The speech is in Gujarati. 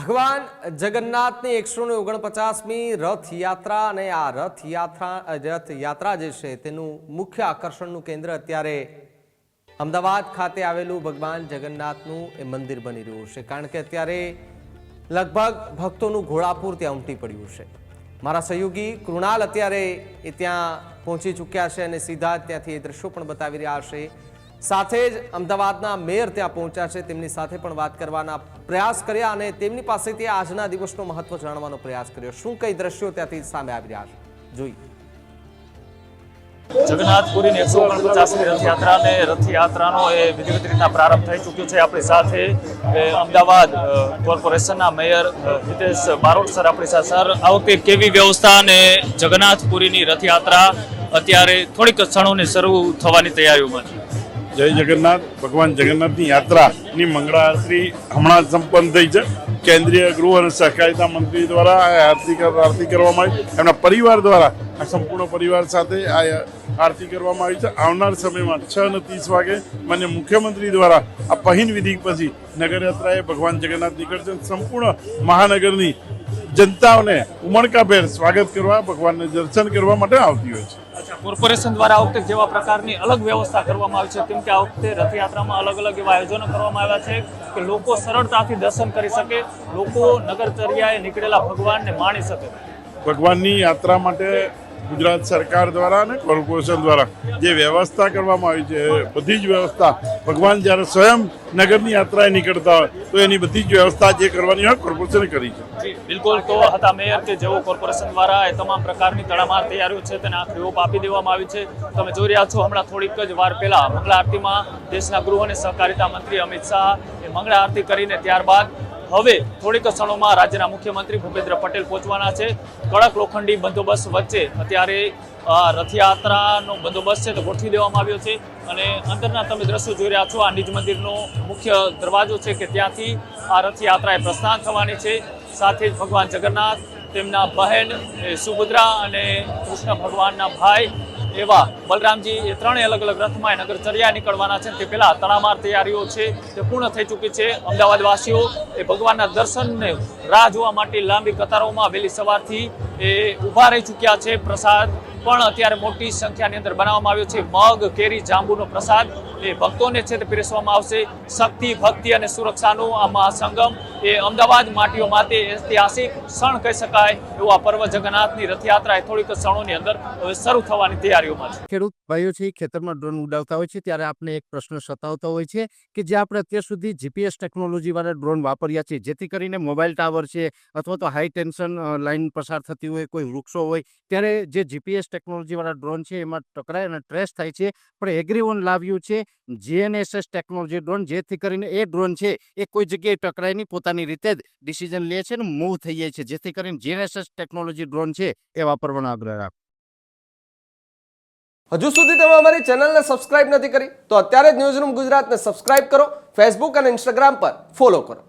ભગવાન જગન્નાથની 149મી રથયાત્રા અને આ રથયાત્રા જે છે તેનું મુખ્ય આકર્ષણનું કેન્દ્ર અત્યારે અમદાવાદ ખાતે આવેલું ભગવાન જગન્નાથનું એ મંદિર બની રહ્યું છે, કારણ કે અત્યારે લગભગ ભક્તોનું ઘોડાપુર ત્યાં ઉમટી પડ્યું છે। મારા સહયોગી કૃણાલ અત્યારે ત્યાં પહોંચી ચૂક્યા છે અને સીધા ત્યાંથી એ દ્રશ્યો પણ બતાવી રહ્યા છે। સાથે જ અમદાવાદના મેયર ત્યાં પહોંચ્યા છે, તેમની સાથે પણ વાત કરવાના પ્રયાસ કર્યા અને તેમની પાસેથી આજના દિવસનો મહત્વ જાણવાનો પ્રયાસ કર્યો। શું કઈ દ્રશ્યો ત્યાંથી સામે આવી રહ્યા છે જોઈએ। જગન્નાથપુરીની 149મી રથયાત્રા અને રથયાત્રાનો એ વિધિવત રીતના પ્રારંભ થઈ ચૂક્યો છે। આપણી સાથે અમદાવાદ કોર્પોરેશનના મેયર હિતેશ બારોટ સર આપણી સાથે। સર, આ વખતે કેવી વ્યવસ્થા અને જગન્નાથપુરીની રથયાત્રા અત્યારે થોડીક ક્ષણોની શરૂ થવાની તૈયારીઓમાં છે? જય જગન્નાથ। ભગવાન જગન્નાથની યાત્રાની મંગળા આરતી હમણાં સંપન્ન થઈ છે। કેન્દ્રીય ગૃહ અને સહકારિતા મંત્રી દ્વારા આરતી કરવામાં આવી, એમના પરિવાર દ્વારા આ સંપૂર્ણ પરિવાર સાથે આ આરતી કરવામાં આવી છે। આવનાર સમયમાં 6:30 વાગે માન્ય મુખ્યમંત્રી દ્વારા આ પહિન વિધિ પછી નગરયાત્રાએ ભગવાન જગન્નાથ નીકળશે। સંપૂર્ણ મહાનગરની જનતાઓને ઉમળકાભેર સ્વાગત કરવા, ભગવાનને દર્શન કરવા માટે આવતી હોય છે। કોર્પોરેશન દ્વારા આ વખતે જેવા પ્રકારની અલગ વ્યવસ્થા કરવામાં આવી છે, કેમ કે આ વખતે રથયાત્રામાં અલગ અલગ એવા આયોજનો કરવામાં આવ્યા છે કે લોકો સરળતાથી દર્શન કરી શકે, લોકો નગરચર્યાએ નીકળેલા ભગવાનને માણી શકે। ભગવાનની યાત્રા માટે ગુજરાત સરકાર દ્વારા અને કોર્પોરેશન દ્વારા જે વ્યવસ્થા કરવામાં આવી છે, બધી જ વ્યવસ્થા ભગવાન જ્યારે સ્વયં નગરની યાત્રાએ નીકળતા હોય તો એની બધી જ વ્યવસ્થા જે કરવાની હોય કોર્પોરેશને કરી છે। બિલકુલ, તો હતા મેયર કે જેઓ કોર્પોરેશન દ્વારા એ તમામ પ્રકારની તડામાર તૈયારીઓ છે તેને આખરી ઓપ આપી દેવામાં આવી છે। તમે જોઈ રહ્યા છો, હમણાં થોડીક જ વાર પહેલા મંગળા આરતીમાં દેશના ગૃહ અને સહકારિતા મંત્રી અમિત શાહ એ મંગળા આરતી કરીને ત્યારબાદ હવે થોડીક ક્ષણોમાં રાજ્યના મુખ્યમંત્રી ભૂપેન્દ્ર પટેલ પહોંચવાના છે। કડક લોખંડી બંદોબસ્ત વચ્ચે અત્યારે રથયાત્રાનો બંદોબસ્ત છે તો ગોઠવી દેવામાં આવ્યો છે અને અંદરના તમે દ્રશ્યો જોઈ રહ્યા છો, આ નિજ મંદિરનો મુખ્ય દરવાજો છે કે ત્યાંથી આ રથયાત્રાએ પ્રસ્થાન થવાની છે। સાથે જ ભગવાન જગન્નાથ, તેમના બહેન સુભદ્રા અને કૃષ્ણ ભગવાનના ભાઈ એવા બલરામજી એ ત્રણેય અલગ અલગ રથમાં નગરચર્યા નીકળવાના છે। તે પહેલા તડામાર તૈયારીઓ છે તે પૂર્ણ થઈ ચૂકી છે। અમદાવાદવાસીઓ એ ભગવાનના દર્શનને રાહ જોવા માટે લાંબી કતારોમાં વહેલી સવારથી એ ઊભા રહી ચૂક્યા છે। પ્રસાદ પણ અત્યારે મોટી સંખ્યાની અંદર બનાવવામાં આવ્યો છે। મગ, કેરી, જાંબુનો પ્રસાદ એ ભક્તોને છે તે પીરસવામાં આવશે। શક્તિ, ભક્તિ અને સુરક્ષાનો આ મહાસંગમ એ અમદાવાદ માટીઓ માટે ઐતિહાસિક ક્ષણ કહી શકાય એવું આ પર્વ જગન્નાથની રથયાત્રા એ થોડીક ક્ષણોની અંદર હવે શરૂ થવાની તૈયારીઓમાં છે। ખેડૂત ભાઈઓ છે ખેતરમાં ડ્રોન ઉડાવતા હોય છે ત્યારે આપણે એક પ્રશ્ન સતાવતો હોય છે કે જે આપણે અત્યાર સુધી જીપીએસ ટેકનોલોજી વાળા ડ્રોન વાપર્યા છે, જેથી કરીને મોબાઈલ ટાવર છે અથવા તો હાઈ ટેન્શન લાઈન પસાર થતી હોય, કોઈ વૃક્ષો હોય, ત્યારે જે જીપીએસ ટેકનોલોજી વાળા ડ્રોન છે એમાં ટકરાય અને ટ્રેસ થાય છે। પણ એગ્રીઓન લાવ્યું છે જીએનએસએસ ટેકનોલોજી ડ્રોન, જેથી કરીને એ ડ્રોન છે એ કોઈ જગ્યાએ ટકરાય નહીં, પોતાની રીતે જ ડિસિઝન લે છે અને મૂવ થઈ જાય છે, જેથી કરીને જીએનએસએસ ટેકનોલોજી ડ્રોન છે એ વાપરવાનો આગ્રહ રાખો। હજુ સુધી તમે અમારી ચેનલને સબસ્ક્રાઇબ નથી કરી તો અત્યારે જ ન્યૂઝરૂમ ગુજરાતને સબસ્ક્રાઇબ કરો, ફેસબુક અને ઇન્સ્ટાગ્રામ પર ફોલો કરો।